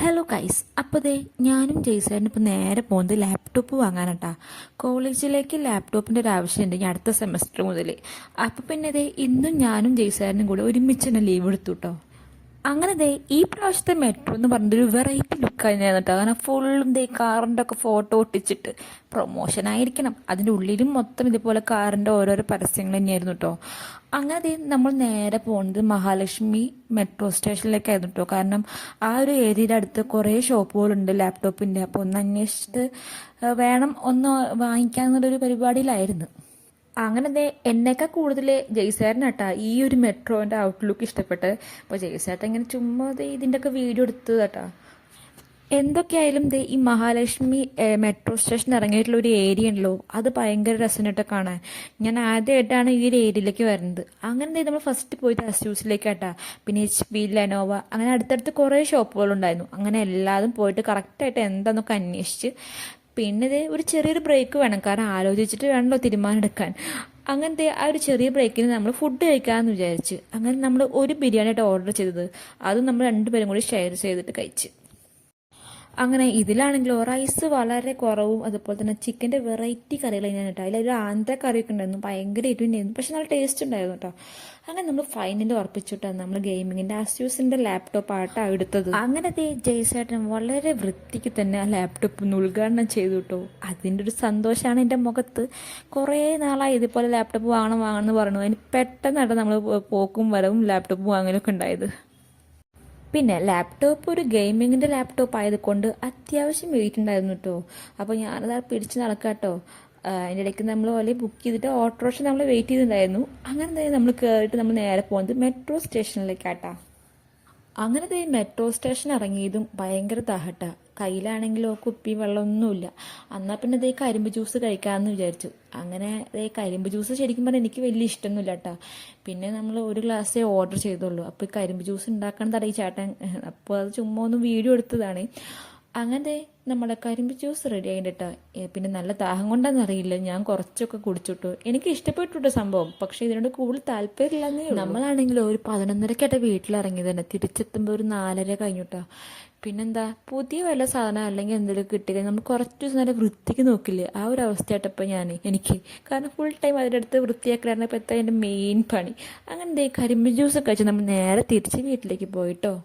Hello guys, അപ്പോൾ ദേ ഞാനും ജെയ്സേട്ടനും ഇപ്പോൾ നേരെ പോകുന്നത് ലാപ്ടോപ്പ് വാങ്ങാനാട്ടാ. കോളേജിലേക്ക് ലാപ്ടോപ്പിൻ്റെ ഒരു ആവശ്യമുണ്ട് ഇനി അടുത്ത സെമസ്റ്റർ മുതൽ. അപ്പോൾ പിന്നെ ദേ ഇന്നും ഞാനും ജെയ്സേട്ടനും കൂടെ ഒരുമിച്ച് തന്നെ ലീവ് എടുത്തു കേട്ടോ. അങ്ങനെ ദേ ഈ പ്രാവശ്യത്തെ മെട്രോ എന്ന് പറഞ്ഞൊരു വെറൈറ്റി ലുക്ക് തന്നെയായിരുന്നു കേട്ടോ. കാരണം ഫുള്ളും ദേ കാറിൻ്റെ ഒക്കെ ഫോട്ടോ ഒട്ടിച്ചിട്ട് പ്രൊമോഷൻ ആയിരിക്കണം, അതിൻ്റെ ഉള്ളിലും മൊത്തം ഇതുപോലെ കാറിൻ്റെ ഓരോരോ പരസ്യങ്ങൾ തന്നെയായിരുന്നു കേട്ടോ. അങ്ങനെ ദേ നമ്മൾ നേരെ പോകുന്നത് മഹാലക്ഷ്മി മെട്രോ സ്റ്റേഷനിലേക്കായിരുന്നു കേട്ടോ. കാരണം ആ ഒരു ഏരിയയുടെ അടുത്ത് കുറേ ഷോപ്പുകളുണ്ട് ലാപ്ടോപ്പിൻ്റെ. അപ്പോൾ ഒന്ന് അന്വേഷിച്ചിട്ട് വേണം ഒന്ന് വാങ്ങിക്കാമെന്നുള്ളൊരു പരിപാടിയിലായിരുന്നു. അങ്ങനെ ദേ എന്നേക്കാൾ കൂടുതൽ ജയ്സേട്ടനാട്ടാ ഈ ഒരു മെട്രോൻ്റെ ഔട്ട്ലുക്ക് ഇഷ്ടപ്പെട്ട്. അപ്പോൾ ജയ്സേട്ടൻ ഇങ്ങനെ ചുമ്മാ ദേ ഇതിൻ്റെയൊക്കെ വീഡിയോ എടുത്തത് കേട്ടാ. എന്തൊക്കെയായാലും ദേ ഈ മഹാലക്ഷ്മി മെട്രോ സ്റ്റേഷൻ ഇറങ്ങിയിട്ടുള്ള ഒരു ഏരിയ ഉണ്ടല്ലോ, അത് ഭയങ്കര രസമായിട്ട് കാണാൻ. ഞാൻ ആദ്യമായിട്ടാണ് ഈ ഒരു ഏരിയയിലേക്ക് വരുന്നത്. അങ്ങനെ ദേ നമ്മൾ ഫസ്റ്റ് പോയിട്ട് അസ്യൂസിലേക്കാട്ടാ. പിന്നെ HP, ലെനോവ, അങ്ങനെ അടുത്തടുത്ത് കുറേ ഷോപ്പുകളുണ്ടായിരുന്നു. അങ്ങനെ എല്ലാതും പോയിട്ട് കറക്റ്റായിട്ട് എന്താണെന്നൊക്കെ അന്വേഷിച്ച് പിന്നെ ഇത് ഒരു ചെറിയൊരു ബ്രേക്ക് വേണം, കാരണം ആലോചിച്ചിട്ട് വേണമല്ലോ തീരുമാനം എടുക്കാൻ. അങ്ങനത്തെ ആ ഒരു ചെറിയ ബ്രേക്കിന് നമ്മൾ ഫുഡ് കഴിക്കാമെന്ന് വിചാരിച്ച് അങ്ങനെ നമ്മൾ ഒരു ബിരിയാണിയായിട്ട് ഓർഡർ ചെയ്തത്. അത് നമ്മൾ രണ്ടുപേരും കൂടി ഷെയർ ചെയ്തിട്ട് കഴിച്ച്. അങ്ങനെ ഇതിലാണെങ്കിലോ റൈസ് വളരെ കുറവും അതുപോലെ തന്നെ ചിക്കൻ്റെ വെറൈറ്റി കറികൾ ഞാൻ കേട്ടോ. അതിലൊരു ആന്ധ്ര കറിയൊക്കെ ഉണ്ടായിരുന്നു, ഭയങ്കര എരിവുണ്ടായിരുന്നു, പക്ഷെ നല്ല ടേസ്റ്റ് ഉണ്ടായിരുന്നു കേട്ടോ. അങ്ങനെ നമ്മൾ ഫൈനൽ ഉറപ്പിച്ചിട്ടാണ് നമ്മൾ ഗെയിമിങ്ങിൻ്റെ അസ്യൂസിൻ്റെ ലാപ്ടോപ്പ് ആയിട്ടാണ് എടുത്തത്. അങ്ങനത്തെ ജയ്സേട്ടൻ വളരെ വൃത്തിക്ക് തന്നെ ആ ലാപ്ടോപ്പ് ഉദ്ഘാടനം ചെയ്തു കേട്ടോ. അതിൻ്റെ ഒരു സന്തോഷമാണ് എൻ്റെ മുഖത്ത്. കുറേ നാളായി ഇതുപോലെ ലാപ്ടോപ്പ് വാങ്ങണം എന്ന് പറഞ്ഞു. അതിന് പെട്ടെന്നാണ് നമ്മൾ പോക്കും വരവും ലാപ്ടോപ്പ് വാങ്ങലൊക്കെ ഉണ്ടായത്. പിന്നെ ലാപ്ടോപ്പ് ഒരു ഗെയിമിങ്ങിൻ്റെ ലാപ്ടോപ്പ് ആയതുകൊണ്ട് അത്യാവശ്യം വെയിറ്റ് ഉണ്ടായിരുന്നു കേട്ടോ. അപ്പോൾ ഞാനത് പിടിച്ച് നടക്കാം കേട്ടോ. അതിൻ്റെ ഇടയ്ക്ക് നമ്മൾ പോലെ ബുക്ക് ചെയ്തിട്ട് ഓട്ടോറിക്ഷ നമ്മൾ വെയിറ്റ് ചെയ്തിട്ടുണ്ടായിരുന്നു. അങ്ങനെ തന്നെ നമ്മൾ കയറിയിട്ട് നമ്മൾ നേരെ പോകുന്നത് മെട്രോ സ്റ്റേഷനിലേക്കാട്ടാ. അങ്ങനത്തെ ഈ മെട്രോ സ്റ്റേഷൻ ഇറങ്ങിയതും ഭയങ്കര ദാഹട്ട. കയ്യിലാണെങ്കിലോ കുപ്പി വെള്ളമൊന്നുമില്ല. എന്നാൽ പിന്നെ ഇതേ കരിമ്പ് ജ്യൂസ് കഴിക്കാമെന്ന് വിചാരിച്ചു. അങ്ങനെ ഇതേ കരിമ്പ് ജ്യൂസ് ശരിക്കും പറഞ്ഞാൽ എനിക്ക് വലിയ ഇഷ്ടമൊന്നുമില്ല കേട്ടോ. പിന്നെ നമ്മൾ ഒരു ഗ്ലാസ്സേ ഓർഡർ ചെയ്തുള്ളൂ. അപ്പോൾ ഈ കരിമ്പ് ജ്യൂസ് ഉണ്ടാക്കണം തടയി ചേട്ടൻ. അപ്പോൾ അത് ചുമ്മാ ഒന്ന് വീഡിയോ എടുത്തതാണ്. അങ്ങനെ നമ്മുടെ കരിമ്പ് ജ്യൂസ് റെഡി ആയിട്ടോ. പിന്നെ നല്ല ദാഹം കൊണ്ടാണെന്നറിയില്ല, ഞാൻ കുറച്ചൊക്കെ കുടിച്ചിട്ടു. എനിക്ക് ഇഷ്ടപ്പെട്ടിട്ടോ സംഭവം, പക്ഷേ ഇതിനോട് കൂടുതൽ താല്പര്യമില്ലെന്നേ. നമ്മളാണെങ്കിലും ഒരു 11:30 വീട്ടിലിറങ്ങി തന്നെ, തിരിച്ചെത്തുമ്പോൾ ഒരു 4:30 കഴിഞ്ഞിട്ടോ. പിന്നെന്താ, പുതിയ വല്ല സാധനം അല്ലെങ്കിൽ എന്തെങ്കിലും കിട്ടിയാൽ നമ്മൾ കുറച്ച് ദിവസം നല്ല വൃത്തിക്ക് നോക്കില്ലേ, ആ ഒരു അവസ്ഥയായിട്ടപ്പോൾ എനിക്ക്. കാരണം ഫുൾ ടൈം അതിൻ്റെ അടുത്ത് വൃത്തിയാക്കലാണ് ഇപ്പോൾ എൻ്റെ മെയിൻ പണി. അങ്ങനെ കരിമ്പ് ജ്യൂസൊക്കെ കഴിച്ച് നമ്മൾ നേരെ തിരിച്ച് വീട്ടിലേക്ക് പോയിട്ടോ.